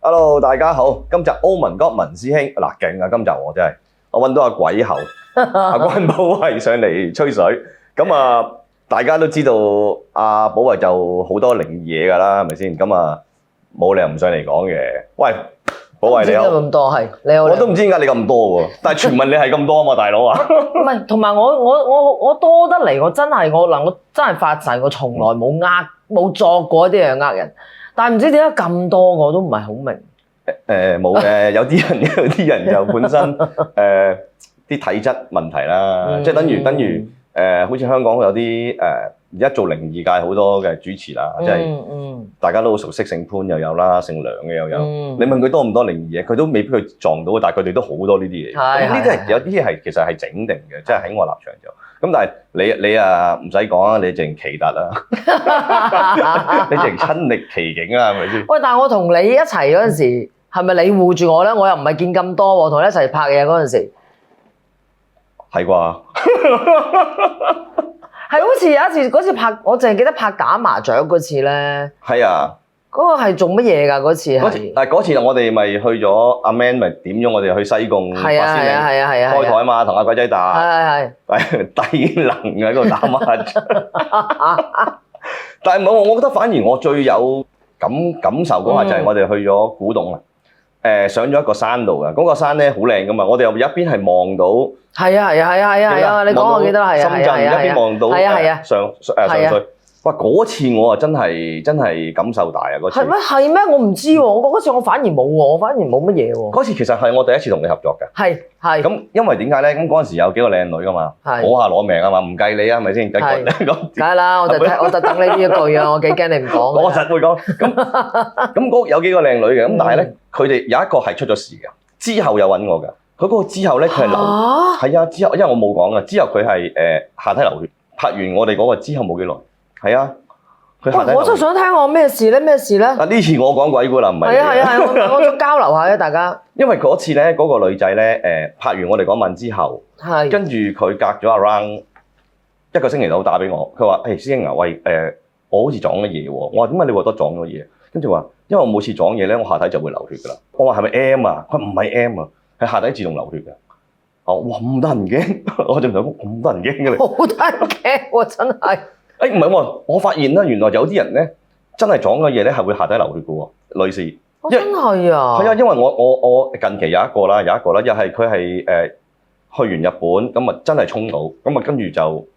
Hello，大家好，今集歐文哥文師兄嗱勁啊！今集我真係揾到阿鬼后阿關寶慧上嚟吹水，咁啊大家都知道阿寶慧就好多靈異嘢㗎啦，係咪先？咁啊冇理由唔上嚟講嘅。喂，寶慧你好，咁多係你好，我都唔知點解你咁多喎，但係傳聞你係咁多啊嘛，大佬啊！唔係，同埋我多得嚟，我真係發誓，我從來冇作過一啲嘢呃人。但係唔知點解咁多我都唔係好明。冇嘅，有啲人就本身啲體質問題啦，即係等於好似香港有啲而家做靈異界好多嘅主持啦，即係大家都好熟悉，姓潘又有啦，姓梁嘅又有。你問佢多唔多靈異嘢，佢都未必佢撞到，但係佢哋都好多呢啲嘢。咁呢啲係有啲係其實係整定嘅，即係喺我立場就。咁但係你啊唔使講啊，你淨奇特啦，你淨親歷其境啊，係咪先？喂，但係我同你一齊嗰陣時，係咪你護住我咧？我又唔係見咁多喎，同你一齊拍嘢嗰陣時，係啩？係好似有一次嗰次拍，我淨係記得拍打麻雀嗰次咧。係啊。嗰個係做乜嘢㗎？嗰次係嗰次我哋咪去咗阿 Man 咪點咗我哋去西貢八仙嶺開台嘛，同阿鬼仔打，低能喺度打麻雀。但係冇，我覺得反而我最有感受嗰下就係我哋去咗古洞啊，上咗一個山度㗎，嗰個山咧好靚㗎嘛，我哋又一邊係望到，係啊，你講我記得係啊，深圳一邊望到上水。哇！嗰次我啊真係感受大啊！嗰次係咩？我唔知喎，我嗰次我反而冇喎，我反而冇乜嘢喎。嗰次其實係我第一次同你合作嘅。係。咁因為點解咧？咁嗰陣時有幾個靚女㗎嘛，嗰下攞命啊嘛，唔計你啊，係咪先？梗係啦，我就等你呢一句啊，我幾驚你唔講。我實會講。咁有幾個靚女嘅，咁但係咧，佢哋有一個係出咗事嘅，之後有揾我㗎。佢嗰個之後咧，佢係流，係啊，之後因為我冇講㗎，之後佢係下體流血，拍完我哋嗰個之後冇幾耐。係啊，佢下體流血。我真係想聽我咩事咧？呢次我講鬼故啦，唔係。係啊，我想交流下咧，大家。因為嗰次咧，嗰個女仔咧，拍完我哋嗰晚之後，跟住佢隔咗 around 一個星期度打俾我，佢話：師兄啊，喂，我好似撞咗嘢喎。我話點解你覺得撞咗嘢？跟住話，因為我每次撞嘢咧，我下體就會流血㗎啦。我話係咪 M 啊？佢唔係 M 啊，係下體自動流血㗎。哇，咁得人驚，我就唔想咁得人驚嘅你。好得人驚喎，真係。唔係喎，我發現啦，原來有啲人咧真係撞嘅嘢咧係會下體流血嘅喎，女士。真係啊！係啊，因為我近期有一個啦，又係佢係去完日本咁啊，真係衝到咁啊，跟住就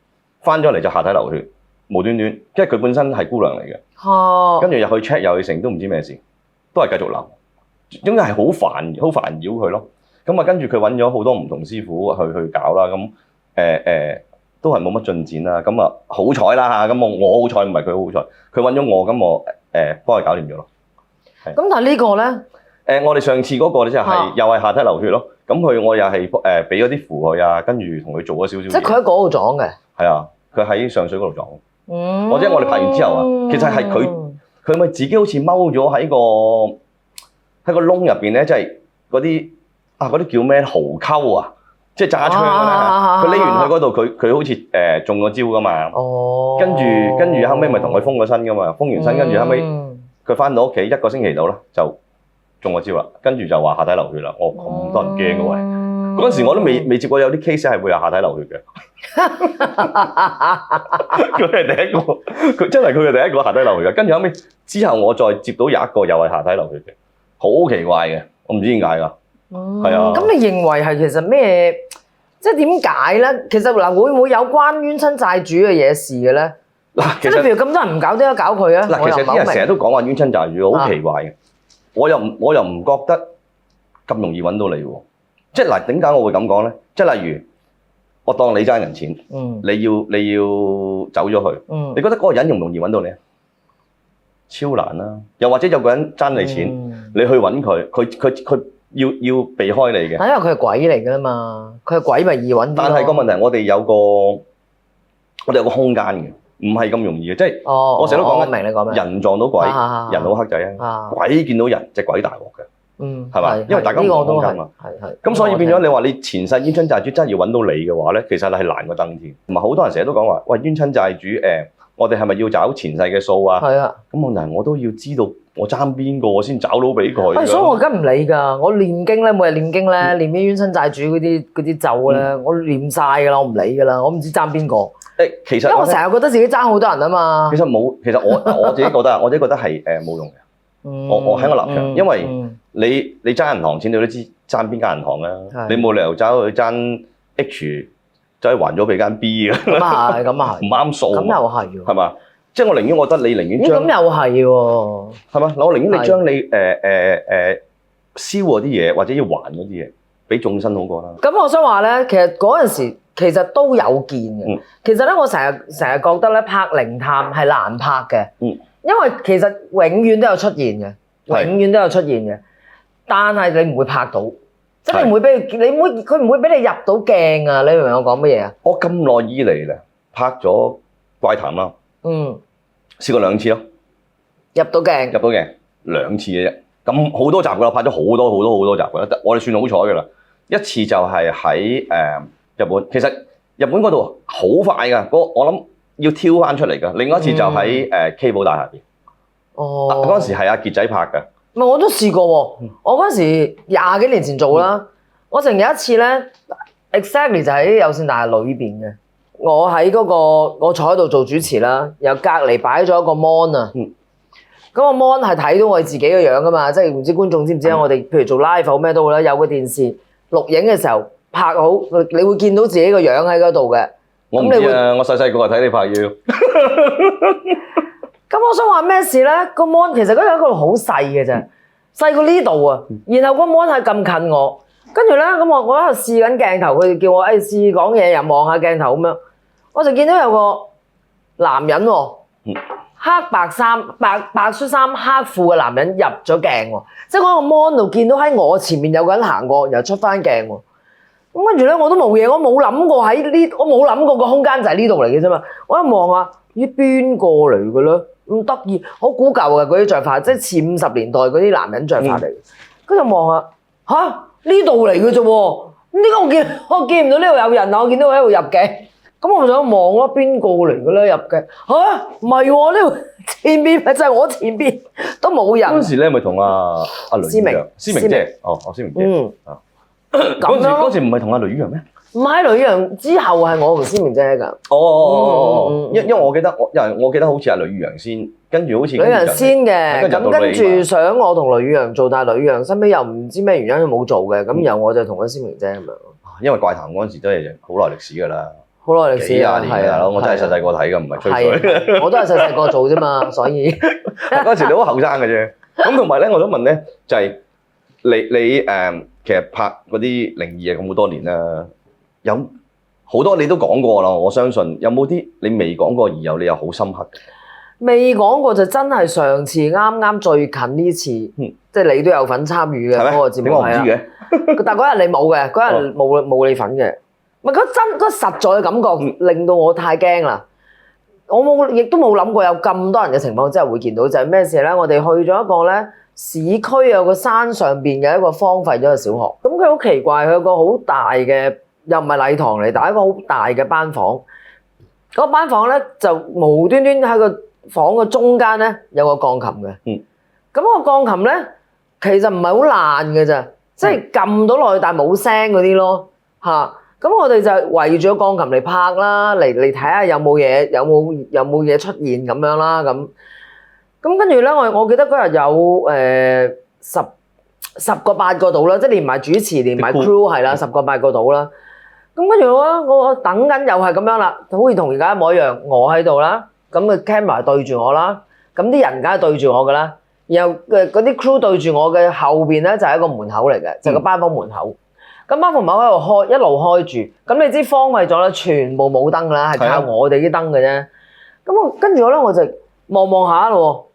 翻咗嚟就下體流血，無端端，因為佢本身係姑娘嚟嘅，跟住入去 check 又去成都唔知咩事，都係繼續流，總之係好煩擾佢咯。咁啊，跟住佢揾咗好多唔同師傅去搞啦，咁都係冇乜進展啦，咁啊好彩啦嚇，咁我好彩唔係佢好彩，佢揾咗我，咁我幫佢搞掂咗咯。咁但係呢個咧？我哋上次嗰個咧就係又係下體流血咯，咁我又係俾咗啲符佢啊，跟住同佢做咗少少。即係佢喺嗰度撞嘅。係啊，佢喺上水嗰度撞。或者我哋拍完之後啊，其實係佢咪自己好似踎咗喺個窿入邊咧，即係嗰啲叫咩蠔溝啊？即係揸槍啦，佢匿完去嗰度，佢好似中咗招噶嘛。跟住後尾咪同佢封咗身噶嘛，封完身跟住後尾佢翻到屋企一個星期度啦，就中咗招啦。跟住就話下體流血啦。我咁多人驚嘅喂，嗰陣時我都未接過有啲 case 係會有下體流血嘅。佢係第一個，佢真係第一個下體流血嘅。跟住後尾之後我再接到有一個又係下體流血嘅，好奇怪嘅，我唔知點解㗎。係啊，咁你認為係其實咩？即係點解咧？其實嗱，會唔會有關冤親債主嘅嘢事嘅咧？嗱，即係譬如咁多人唔搞，點解搞佢啊？嗱，其實啲人成日都講話冤親債主，好奇怪嘅。我又唔覺得咁容易揾到你喎。即係嗱，點解我會咁講咧？即係例如，我當你爭人錢，你要走咗去，你覺得嗰個人容唔容易揾到你啊？超難啦！又或者有個人爭你錢，你去揾佢，佢要避開你嘅，因為佢係鬼嚟㗎嘛，佢係鬼咪易揾啲。但係個問題，我哋有個空間嘅，唔係咁容易嘅，即係我成日都講緊，明你講咩？人撞到鬼，人好黑仔啊，鬼見到人，隻鬼大鑊嘅，係嘛？因為大家唔同空間嘛，咁所以變咗你話你前世冤親債主真係要揾到你嘅話咧，其實係難過登天。同埋好多人成日都講話，喂，冤親債主我哋係咪要找前世嘅數啊？係啊。咁問題我都要知道我爭邊個，我先找到俾佢。所以我而家唔理㗎，我念經咧，每日念經咧，念啲冤親債主嗰啲咒咧，我念晒㗎啦，我唔理㗎啦，我唔知爭邊個。其實因為我成日覺得自己爭好多人啊嘛。其實冇，其實我自己覺得，我自己覺得係冇用嘅。我喺我立場，因為你爭銀行錢，你都知爭邊間銀行啊？你冇理由走去爭 H， 走去還咗俾間 B 嘅。咁啊係，咁啊係。唔啱數。咁又係喎。係嘛？即係我寧願，我覺得你寧願將。咁又係喎。係嘛？我寧願你將你燒嗰啲嘢，或者要還嗰啲嘢，俾眾生好過啦。咁我想話咧，其實嗰陣時其實都有見嘅。其實咧，我成日覺得咧，拍靈探係難拍嘅。因為其實永遠都有出現嘅，永遠都有出現嘅，但係你唔會拍到，即係你唔會俾佢唔會俾你入到鏡啊！你明唔明我講乜嘢啊？我咁耐以嚟咧，拍咗怪談啦，試過2次咯，入到鏡2次嘅啫，咁好多集噶啦，拍咗好多集噶啦，我哋算好彩噶啦。一次就係喺日本，其實日本嗰度好快噶，我諗要挑翻出嚟噶。另外一次就喺K 寶大廈邊。嗰陣時係阿傑仔拍嘅。唔係我都試過喎，我嗰陣時20幾年前做啦。我曾有一次咧 ，exactly 就喺有線大廈裏邊嘅。我喺嗰個我坐喺度做主持啦，又隔離擺咗一個 mon 啊。咁個 mon 係睇到我自己嘅樣噶嘛，即係唔知觀眾知唔知啊？我哋譬如做 live 好咩都好啦，有個電視錄影嘅時候拍好，你會見到自己個樣喺嗰度嘅。我唔知啊，我細細個就睇你拍要。咁我想話咩事咧？個 mon 其實嗰度好細嘅啫，細過呢度啊。然後個 mon 係咁近我，跟住咧咁我喺度試緊鏡頭，佢哋叫我試講嘢又望下鏡頭咁樣，我就見到有個男人喎，黑白衫、白恤衫、黑褲嘅男人入咗鏡喎，即係嗰個 mon 度見到喺我前面有個人行過，然後出翻鏡喎。咁跟住咧我都冇嘢，我冇諗過我冇諗過個空間就係呢度嚟嘅啫嘛。我一望啊，咦邊個嚟嘅咧？咁得意，好古舊嘅嗰啲着法，即係似50年代嗰啲男人着法嚟。跟住望下，呢度嚟嘅啫喎，點解我見唔到呢度有人啊？我見到佢喺度入鏡，咁我咪想望咯，邊個嚟嘅咧入鏡？唔係喎，呢度前邊就係我前邊都冇人。嗰陣時咧咪同阿雷思明姐，思明姐。嗰時唔係同阿雷宇陽咩？唔係雷宇陽之後係我同思明姐㗎。因為我記得好似係雷宇陽先，跟住好似雷宇陽先嘅，咁跟住想我同雷宇陽做，但係雷宇陽身邊又唔知咩原因佢冇做嘅，咁然後我就同咗思明姐咁樣。因為怪談嗰陣時都係好耐歷史㗎啦，好耐歷史，幾廿年㗎啦，我真係細細個睇㗎，唔係吹水。我都係細細個做啫嘛，所以嗰陣時你好後生嘅啫。咁同埋咧，我想問咧，就係你其實拍嗰啲靈異咁好多年啦。有好多你都講過啦，我相信有冇啲你未講過而有你又好深刻嘅？未講過就真係上次啱最近呢次，即係你都有份參與嘅嗰個節目。點解我唔知嘅？但係嗰日你冇嘅，嗰日冇你份嘅。唔係嗰實在嘅感覺令到我太驚啦！我亦都冇諗過有咁多人嘅情況真係會見到，就係咩事咧？我哋去咗一個咧市區有個山上邊嘅一個荒廢咗嘅小學，咁佢好奇怪，佢有個好大嘅。又唔係禮堂嚟，但係一個好大嘅班房。嗰班房咧就無端端喺個房嘅中間咧有個鋼琴嘅。咁個鋼琴咧其實唔係好爛嘅咋，即係撳到落去但係冇聲嗰啲咯嚇。咁我哋就圍住個鋼琴嚟拍啦，嚟睇下有冇嘢出現咁樣啦咁。咁跟住咧，我記得嗰日有十個8個度啦，即係連埋主持連埋 crew 係啦，10個8個度啦。咁跟住我等緊又係咁樣啦，好似同而家一模一樣，我喺度啦，咁個 camera 對住我啦，咁啲人梗係對住我噶啦，然後嗰啲 crew 對住我嘅後邊咧就係一個門口嚟嘅，就係個班房門口。咁班房門口喺度開，一路開住，咁你知荒廢咗啦，全部冇燈啦，係靠我哋啲燈嘅啫。咁跟住我就望下咯，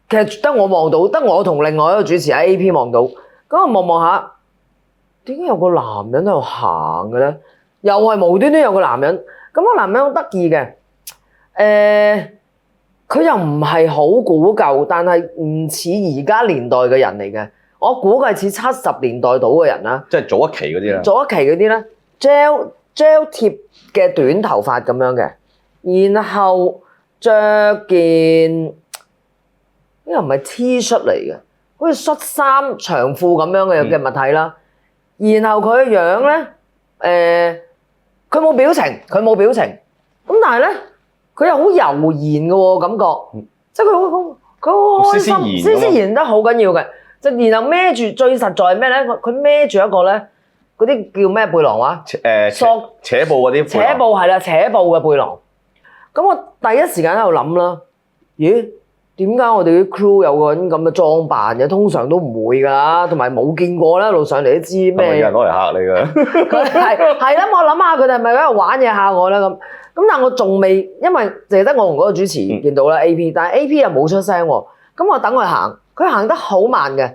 其實得我望到，得我同另外一個主持喺 AP 望到，咁我望下，點解有個男人喺度行嘅咧？又係無端端有個男人，咁個男人好得意嘅，佢又唔係好古舊，但係唔似而家年代嘅人嚟嘅。我估計似70年代到嘅人啦，即係早一期嗰啲啦。早一期嗰啲咧 gel 貼嘅短頭髮咁樣嘅，然後着件呢又唔係 T 恤嚟嘅，好似恤衫長褲咁樣嘅物體啦。然後佢嘅樣咧，佢冇表情，咁但係咧，佢又好悠然嘅喎，感覺，即係佢好開心，斯然得好緊要嘅。就然後孭住最實在係咩咧？佢孭住一個咧，嗰啲叫咩背囊話？扯布嗰啲。扯布係啦，扯布嘅背囊。咁我第一時間喺度諗啦，咦？點解我哋啲 crew 有個人咁嘅裝扮嘅？通常都唔會㗎，同埋冇見過啦。一路上嚟都知咩？有人攞嚟嚇你㗎。佢係啦，我諗下佢哋係咪喺度玩嘢嚇我咧咁？咁但係我仲未，因為淨係得我同嗰個主持見到啦 AP，但係 AP 又冇出聲喎。咁我等佢行，佢行得好慢嘅，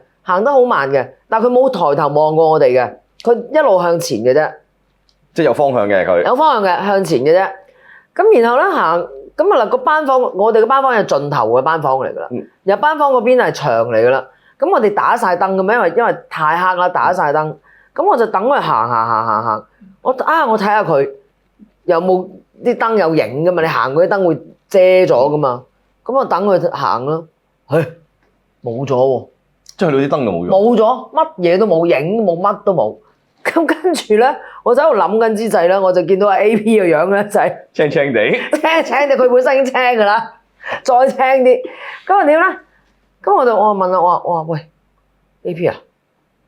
但係佢冇抬頭望過我哋嘅，佢一路向前嘅啫。即係有方向嘅佢。有方向嘅，向前嘅啫。咁然後咧行。咁啊嗱，個班房，我哋個班房係盡頭嘅班房嚟㗎啦。入班房嗰邊係牆嚟㗎啦。咁我哋打晒燈㗎嘛，因為太黑啦，打晒燈。咁我就等佢行。我睇下佢有冇啲燈有影㗎嘛？你行嗰啲燈會遮咗㗎嘛？咁我等佢行咯。冇咗喎。即係佢啲燈就冇咗。冇咗，乜嘢都冇，影冇，乜都冇。咁跟住咧，我就喺度諗緊之際咧，我就見到阿 AP 嘅樣咧，就係青青地，佢本身已經青㗎啦，再青啲。咁又點咧？咁我問啦，我話喂 AP 啊，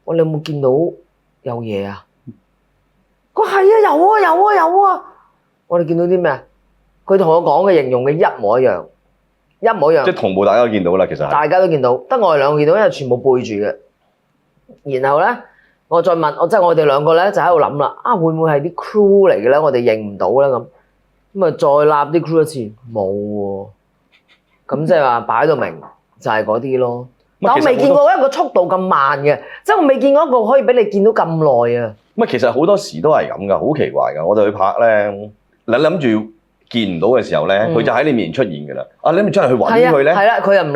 你有冇見到有嘢啊？佢係啊，有啊。我哋見到啲咩啊？佢同我講嘅形容嘅一模一樣。即係同步大家都見到啦，其實大家都見到，得我哋兩個見到，因為全部背住嘅。然後咧。我再問，即係我哋兩個咧就喺度諗啦，會唔會係啲 crew 嚟嘅咧？我哋認唔到咧咁，再立啲 crew 一次，冇喎。咁即係話擺到明就係嗰啲咯。但我未見過一個速度咁慢嘅，即係我未見過一個可以俾你見到咁耐啊。其實好多時都係咁噶，好奇怪噶。我哋去拍咧，你諗住見唔到嘅時候咧，佢就喺你面前出現㗎啦。你咪真係去揾佢咧？係啦，佢又唔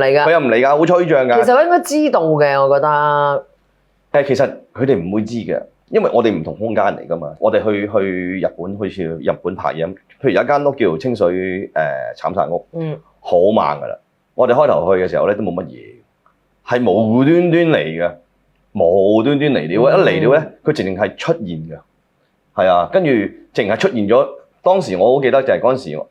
嚟㗎。好吹脹㗎。其實佢應該知道嘅，我覺得。其實佢哋唔會知嘅，因為我哋唔同空間嚟㗎嘛。我哋去日本，好似日本拍嘢，譬如有一間屋叫清水慘殺屋，好猛㗎啦。我哋開頭去嘅時候咧都冇乜嘢，係無端端嚟嘅，無端端嚟了。一嚟了咧，佢直情係出現㗎，係啊，跟住直情係出現咗。當時我好記得就係嗰陣時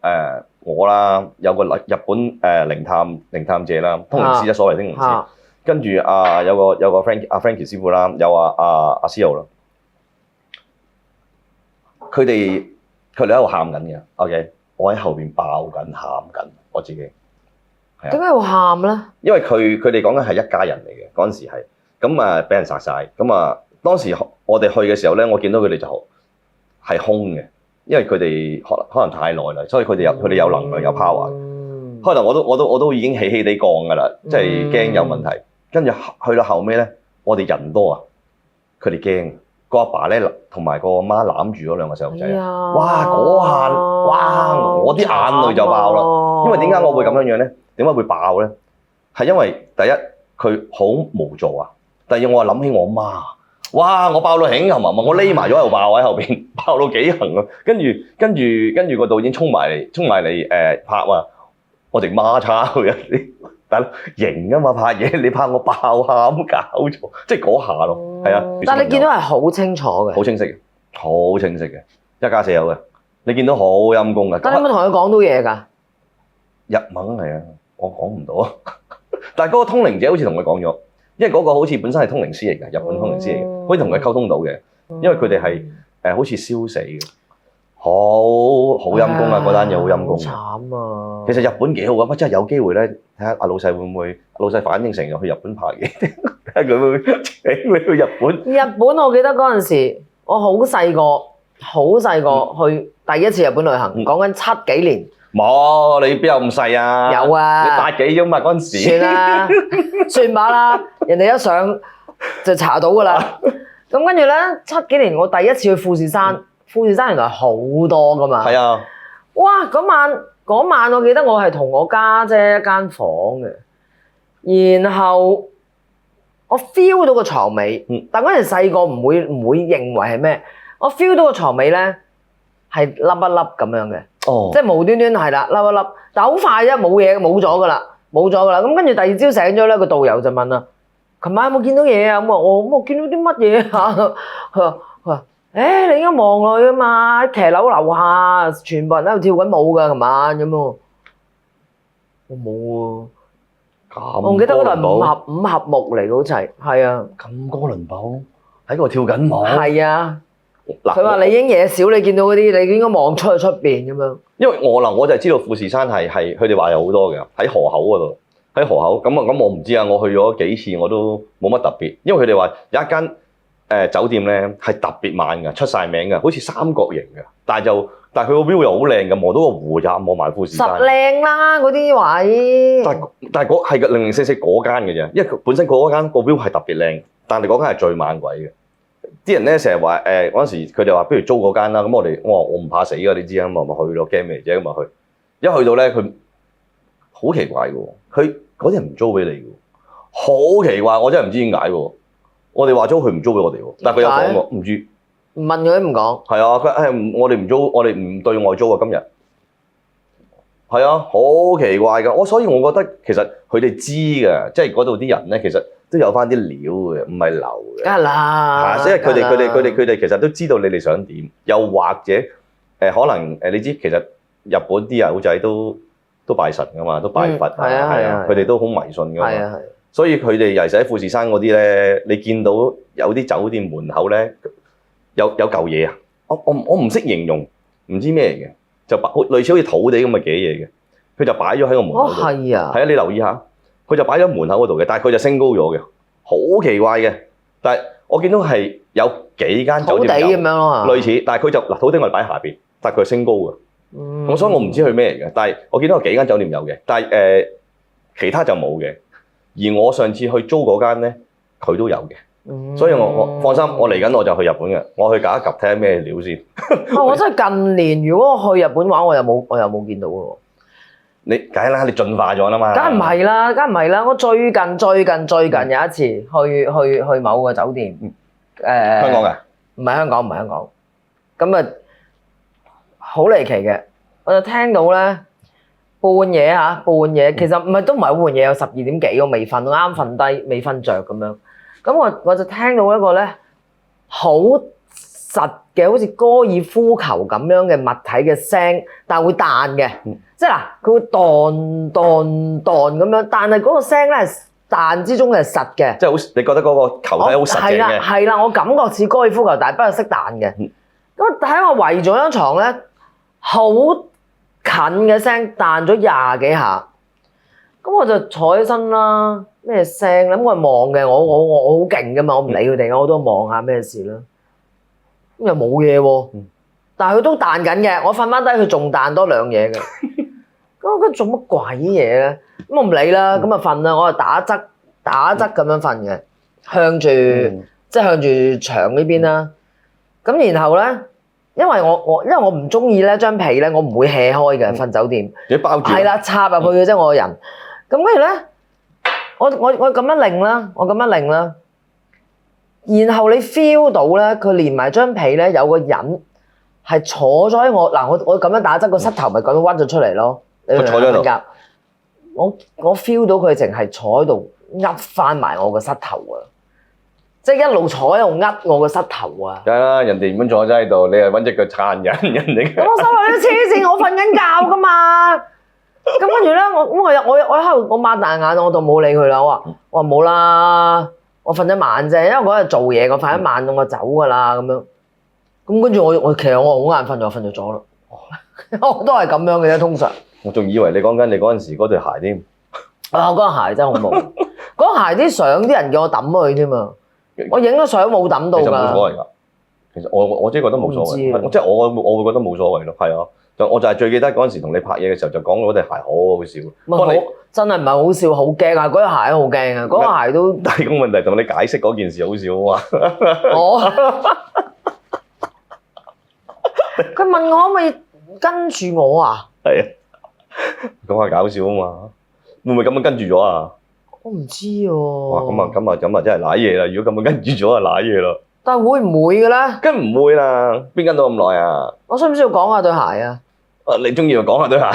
我啦，有個日本靈探者啦，通靈師啦，所謂通靈師。跟住有個 Frankie 師傅啦，有阿思豪啦，佢哋喺度喊緊嘅。OK， 我喺後邊爆緊喊緊，我自己係啊。點解要喊咧？因為佢哋講緊係一家人嚟嘅，嗰陣時係咁俾人殺晒。咁當時我哋去嘅時候咧，我見到佢哋就係空嘅，因為佢哋可能太耐啦，所以佢哋有能量有 power。開頭我都已經起起地降㗎啦，即係驚有問題。跟住去到後尾咧，我哋人多啊，佢哋驚。個阿爸咧同埋個阿媽攬住咗兩個細路仔，哇！嗰下，哇！我啲眼淚就爆啦。因為點解我會咁樣咧？點解會爆咧？係因為第一佢好無助啊，第二我諗起我媽，哇！我爆到興冚冚，我匿埋咗喺度爆喺後邊，爆到幾行啊！跟住個導演衝埋嚟拍啊！我哋孖叉佢啊！大佬型啊嘛，拍嘢你拍我爆喊搞錯，即係嗰下咯，係啊。但係你見到係好清楚嘅，好清晰嘅，好清晰嘅，一家四口嘅，你見到好陰功嘅。但係你有冇同佢講到嘢㗎？日文係啊，我講唔到啊。但係嗰個通靈者好似同佢講咗，因為嗰個好似本身係通靈師嚟嘅，日本通靈師嚟嘅，可以同佢溝通到嘅，因為佢哋係好似燒死嘅。好陰功啊！嗰單嘢好陰功，慘啊！其實日本幾好啊，真係有機會咧，睇下阿老細會唔會，老細反應成日去日本拍嘢，睇下佢會唔會請你去日本。日本我記得嗰陣時，我好細個去第一次日本旅行，講緊7幾年。冇，你邊有咁細啊？有啊，你8幾啫嘛嗰陣時。算啦，算吧啦，人哋一上就查到㗎啦。咁跟住咧7幾年，我第一次去富士山。富士山原來好多噶嘛，係啊！哇！嗰晚我記得我係同我家姐一間房嘅，然後我 feel 到個床尾，但嗰陣細個唔會認為係咩，我 feel 到個床尾咧係凹一凹咁樣嘅，即係無端端係啦，凹一凹，但係好快啫，冇嘢，冇咗㗎啦。咁跟住第二朝醒咗咧，個導遊就問啦：琴晚有冇見到嘢啊？咁我見到啲乜嘢啊？佢話：你應該望落去啊嘛，喺騎樓樓下，全部人喺度跳緊舞㗎，琴晚咁喎。我冇喎。我唔記得嗰度係五合木嚟嘅，好似係啊。咁哥倫堡喺度跳緊舞。係啊。佢話你影嘢少，你見到嗰啲，你應該望出去出邊咁樣。因為我就係知道富士山係佢哋話有好多嘅喺河口嗰度，喺河口咁我唔知啊，我去咗幾次我都冇乜特別，因為佢哋話有一間酒店咧係特別猛嘅，出晒名嘅，好似三角形嘅，但係佢個 view 又好靚嘅，望到個湖就望埋富士山。實靚啦嗰啲位。但係嗰係零零四四嗰間嘅啫，因為佢本身嗰間個 view 係特別靚，但係嗰間係最猛鬼嘅。啲人咧成日話嗰陣時佢哋話不如租嗰間啦，咁我話我唔怕死㗎，你知啊，咁咪去咯，驚咩啫，咁咪去。一去到咧佢好奇怪嘅喎，佢嗰啲人唔租俾你嘅喎，好奇怪，我真係唔知點解喎。我哋話租佢唔租俾我哋喎，但係佢有講過，唔知。問佢都唔講。係啊，佢我哋唔租，我哋唔對外租啊，今日。係啊，好奇怪㗎，所以我覺得其實佢哋知㗎，即係嗰度啲人咧其實都有翻啲料嘅，唔係流嘅。梗係啦。即係佢哋其實都知道你哋想點，又或者可能你知其實日本啲友仔都拜神㗎嘛，都拜佛啊，佢哋都好迷信㗎嘛。所以佢哋尤其是喺富士山嗰啲咧，你見到有啲酒店門口咧有嚿嘢啊，我唔識形容，唔知咩嚟嘅。就類似好似土地咁嘅嘢嘅，佢就擺咗喺個門口度。係啊，係啊，你留意下，佢就擺咗喺門口嗰度嘅，但係佢就升高咗嘅，好奇怪嘅。但係我見到係有幾間酒店有土地咁樣咯，類似，但係佢就土地我哋擺喺下邊，但係佢係升高嘅。所以我唔知佢咩嚟嘅，但係我見到有幾間酒店有嘅，但係其他就冇嘅。而我上次去租嗰間咧，佢都有嘅。所以我放心，我嚟緊我就去日本嘅，我去夾一夾睇下咩料先。我真係近年如果我去日本玩，我又冇見到喎。你梗係啦，你進化咗啦嘛。梗唔係啦，我最近有一次去某個酒店，香港嘅？唔係香港。咁啊，好離奇嘅，我就聽到咧半夜，其實都唔係半夜，有12點幾，我未瞓，啱瞓低，未瞓着咁樣。咁我就聽到一個咧好實嘅，好似高爾夫球咁樣嘅物體嘅聲，但係會彈嘅，即係嗱，佢會彈咁樣，但係嗰個聲咧係彈之中係實嘅，即係好，你覺得嗰個球體好實嘅？係啦，我感覺似高爾夫球，但係不過識彈嘅。咁喺我圍咗張床咧，好近嘅聲彈咗20幾下，咁我就坐起身啦。咩聲？咁我望嘅，我好勁噶嘛，我唔理佢哋，我都望下咩事啦。咁又冇嘢喎，但係佢都彈緊嘅。我瞓翻低，佢仲彈多2嘢嘅。咁佢做乜鬼嘢咧？咁我唔理啦，咁啊瞓啦。我係打側咁樣瞓嘅，向住即係向住牆呢邊啦。咁然後咧，因為我唔中意咧張被咧，我唔會卸開嘅瞓酒店。你包住？係啦，插入去嘅啫，我個人。咁跟住咧。我咁樣擰啦，然後你 feel 到咧，佢連埋張被咧有個人係坐咗喺我咁樣打側個膝頭咪咁樣屈咗出嚟咯。佢坐咗喺度。我 feel 到佢淨係坐喺度噏翻埋我個膝頭啊！即係一路坐喺度噏我個膝頭啊！梗係啦，人哋唔坐咗喺度，你係揾隻腳撐人哋。咁我心諗你黐線，我瞓緊覺噶嘛！咁跟住咧，我喺度，我擘大眼，我就冇理佢啦。我話冇啦，我瞓一晚啫，因為嗰日做嘢，我瞓一晚，我走噶啦咁樣。咁跟住其實我好眼瞓，就瞓着咗啦。我都係咁樣嘅啫，通常。我仲以為你講緊你嗰陣時嗰對鞋添。嗰對鞋真係恐怖。嗰對鞋啲相啲人叫我抌佢添啊！我影咗相冇抌到㗎。其實冇所謂㗎。其實我真係覺得冇所謂。即係我會覺得冇所謂咯。係啊。我就係最記得嗰陣時同你拍嘢嘅時候，就講嗰對鞋好好笑。真係唔係好笑，好驚啊！嗰對鞋都好驚啊！嗰對鞋都。但係個問題同你解釋嗰件事好笑啊嘛。佢問我可唔可以跟住我啊？係啊，講下搞笑啊嘛。會唔會咁樣跟住咗啊？我唔知喎。哇！咁啊真係瀨嘢啦！如果咁樣跟住咗就瀨嘢啦。但係會唔會嘅咧？梗唔會啦，邊跟到咁耐啊？我需唔需要講下對鞋啊？你中意就講下對鞋。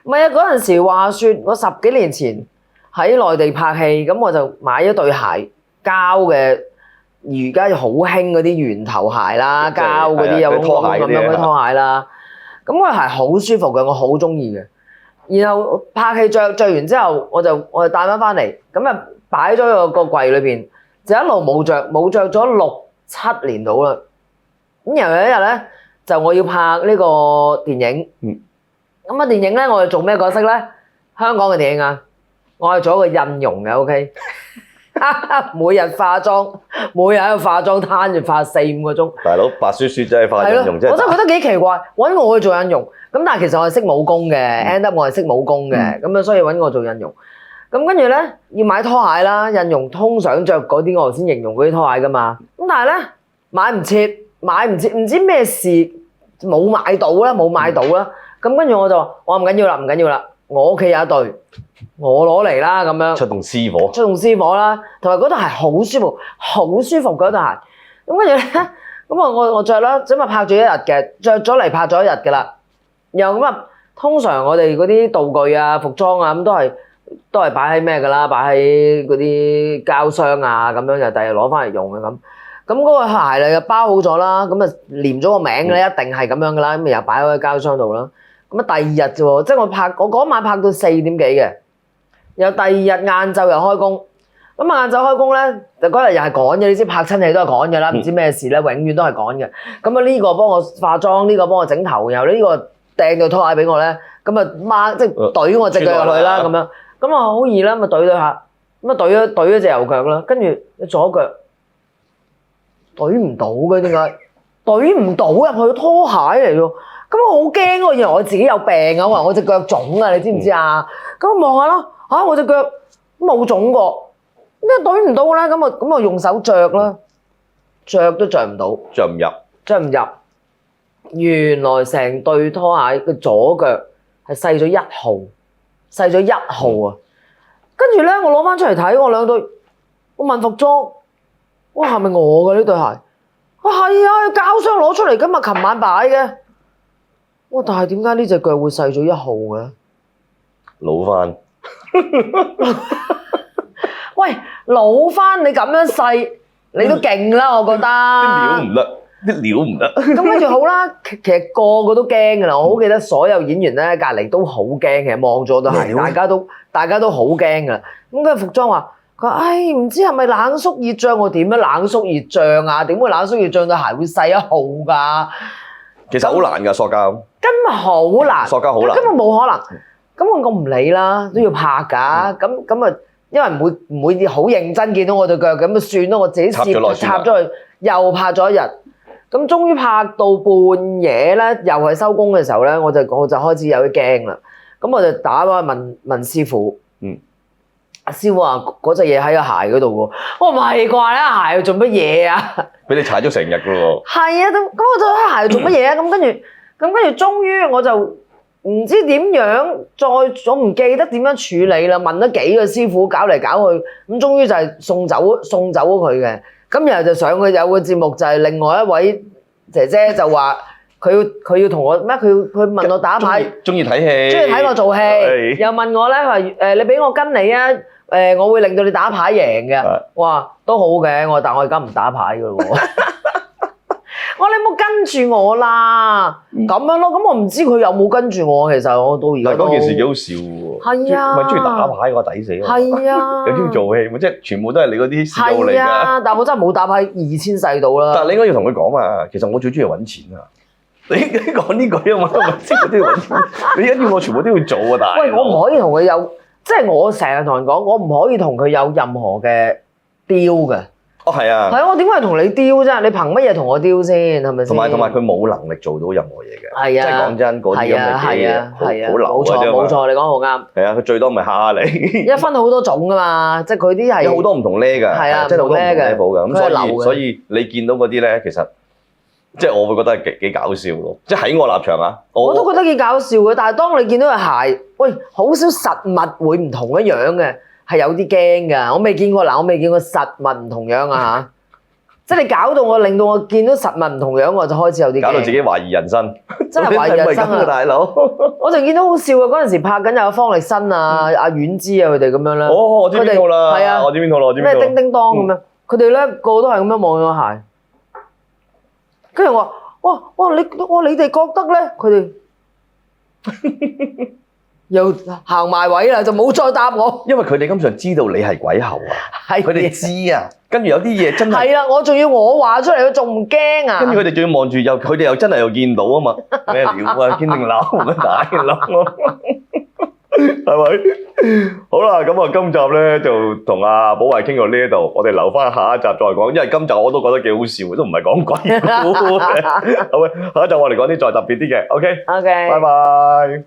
唔係啊，嗰陣時話説，我10幾年前喺內地拍戲，咁我就買咗對鞋膠嘅，而家好興嗰啲圓頭鞋啦，膠嗰啲有窿窿咁樣嘅拖鞋啦。咁嗰對鞋好舒服嘅，我好中意嘅。然後拍戲着完之後，我就帶翻嚟，咁啊擺咗喺個櫃裏邊，就一路冇着咗6、7年到啦。咁然後有一日咧，就我要拍呢個電影。咁啊電影咧，我係做咩角色咧？香港嘅電影啊，我係做一個印傭嘅 ，OK。每日化妝，每日喺度化妝攤住化4、5個鐘。大佬白雪雪真係化印傭啫。我真係覺得幾奇怪，揾我去做印傭。咁但係其實我係識武功嘅，end up 我係識武功嘅，咁樣所以揾我做印傭。咁跟住咧要買拖鞋啦，印傭通常着嗰啲我頭先形容嗰啲拖鞋噶嘛。咁但係咧買唔切，唔知咩事冇買到啦。咁跟住我就話：我唔緊要啦，我屋企有一對，我攞嚟啦咁樣。出動私火啦，同埋嗰對鞋好舒服嗰對鞋。咁跟住咧，咁啊我着啦，咁啊拍咗一日嘅，着咗嚟拍咗一日㗎啦。然後咁啊，通常我哋嗰啲道具啊、服裝啊咁都係擺喺咩㗎啦？擺喺嗰啲膠箱啊，咁樣就第日攞翻嚟用嘅咁。咁嗰個鞋嚟就包好咗啦，咁啊黏咗個名咧，一定係咁樣㗎啦，咁又擺喺個膠箱度啦。咁啊第二日啫喎，即係我嗰晚拍到4點幾嘅，又第二日晏晝又開工。咁晏晝開工咧，就嗰日又係趕嘅，你知拍親戲都係趕嘅啦，唔知咩事咧，永遠都係趕嘅。咁啊呢個幫我化妝，呢個幫我整頭，然後呢個掟對拖鞋俾我咧，咁啊即係懟我隻腳入去啦，咁樣，咁啊好易啦，咪懟下，咁啊懟咗隻右腳啦，跟住左腳懟唔到嘅，點解懟唔到入去拖鞋嚟喎？咁我好驚喎，以為我自己有病啊，我隻腳腫啊，你知唔知啊？咁我望下啦，嚇我隻腳冇腫過，點解懟唔到咧？咁我用手着啦，着都着唔到，着唔入。原來成對拖鞋嘅左腳係細咗1號啊！跟住咧，我攞翻出嚟睇，我兩對，我問服裝，哇係咪我嘅呢對鞋？哇係啊，膠箱攞出嚟㗎嘛，琴晚擺嘅。哇！但係點解呢隻腳會細咗1號嘅？老翻。喂，老翻你咁樣細，你都勁啦，我覺得。啲料唔得。咁跟住好啦，其實個個都驚㗎啦。我好記得所有演員咧，隔離都好驚嘅，望咗都係，大家都好驚㗎啦。咁跟住服裝話：佢話唉，唔知係咪冷縮熱脹？我點樣冷縮熱脹啊？點會冷縮熱脹對鞋會細1號㗎？其實好難㗎，塑膠。根本好難。塑膠好難。根本冇可能。咁我唔理啦，都要拍㗎。咁啊，因為唔會好認真見到我對腳，咁就算啦。我自己插咗去，又拍咗1日。咁終於拍到半夜咧，又係收工嘅時候咧，我就開始有啲驚啦。咁我就打翻去問師傅。阿師傅話嗰隻嘢喺個鞋嗰度喎。我唔係啩？呢鞋做乜嘢啊？俾你踩咗成日㗎喎。係啊，咁我就喺鞋做乜嘢啊？咁跟住終於我就唔知點樣我唔記得點樣處理啦。問咗幾個師傅，搞嚟搞去，咁終於就係送走咗佢嘅。咁然後就上去有個節目，就係另外一位姐姐就話佢要同我咩？佢問我打牌，中意睇戲，中意睇我做戲，又問我咧話你俾我跟你啊，我會令到你打牌贏嘅。我話都好嘅，但我而家唔打牌㗎喎。我話你冇跟住我啦，咁樣咯。咁我唔知佢有冇跟住我，其實我到而家都。但係嗰件事幾好笑喎。係啊。咪中意打牌我抵死咯。係啊。又中意做戲，即係全部都係你嗰啲師友嚟㗎。係啊，但係我真係冇打牌2000世到啦。但係你應該要同佢講嘛，其實我最中意揾錢啊。你講呢句啊嘛，我知佢都要揾錢。你而家要我全部都要做啊，但係。喂，我唔可以同佢有，即係我成日同人講，我唔可以同佢有任何嘅 deal 嘅。哦，係啊，係啊，我點解同你丟啫？你憑乜嘢同我丟先？係咪先？同埋佢冇能力做到任何嘢嘅。係啊，即係講真，嗰啲咁嘅嘢好流嘅啫嘛。冇錯，你講好啱。係啊，佢最多咪蝦你。一分好多種㗎嘛，即係佢啲係有好多唔同 level 㗎。係啊，即係好多唔同 level 㗎。咁所以你見到嗰啲咧，其實即係我會覺得係幾搞笑咯。即係喺我立場啊，我都覺得幾搞笑嘅。但係當你見到對鞋，喂，好少實物會唔同一樣嘅。係有啲驚㗎，我未見過實物唔同樣啊嚇，即係你搞到我，令到我見到實物唔同樣，我就開始有啲搞到自己懷疑人生，真係懷疑人生啊，大佬！我就見到好笑啊！嗰陣時拍緊有方力申啊、阿婉芝啊佢哋咁樣咧。哦，我知邊套啦，係啊，我知邊套啦，我知邊套。咩叮叮當咁樣，佢哋咧個個都係咁樣望咗鞋，跟住我話：哇！你哋覺得咧？佢哋又行埋位啦，就冇再答我。因為佢哋根本上知道你係鬼后啊，係佢哋知啊。跟住有啲嘢真係係啦，我仲要我話出嚟，佢仲唔驚啊？跟住佢哋仲要望住，佢哋又真係又見到啊嘛，咩料啊？堅定流咩大佬？係咪？好啦，咁啊，今集咧就同阿寶慧傾到呢一度，我哋留翻下一集再講，因為今集我都覺得幾好笑，都唔係講鬼故。好嘅，下一集我哋講啲再特別啲嘅，OK，拜拜。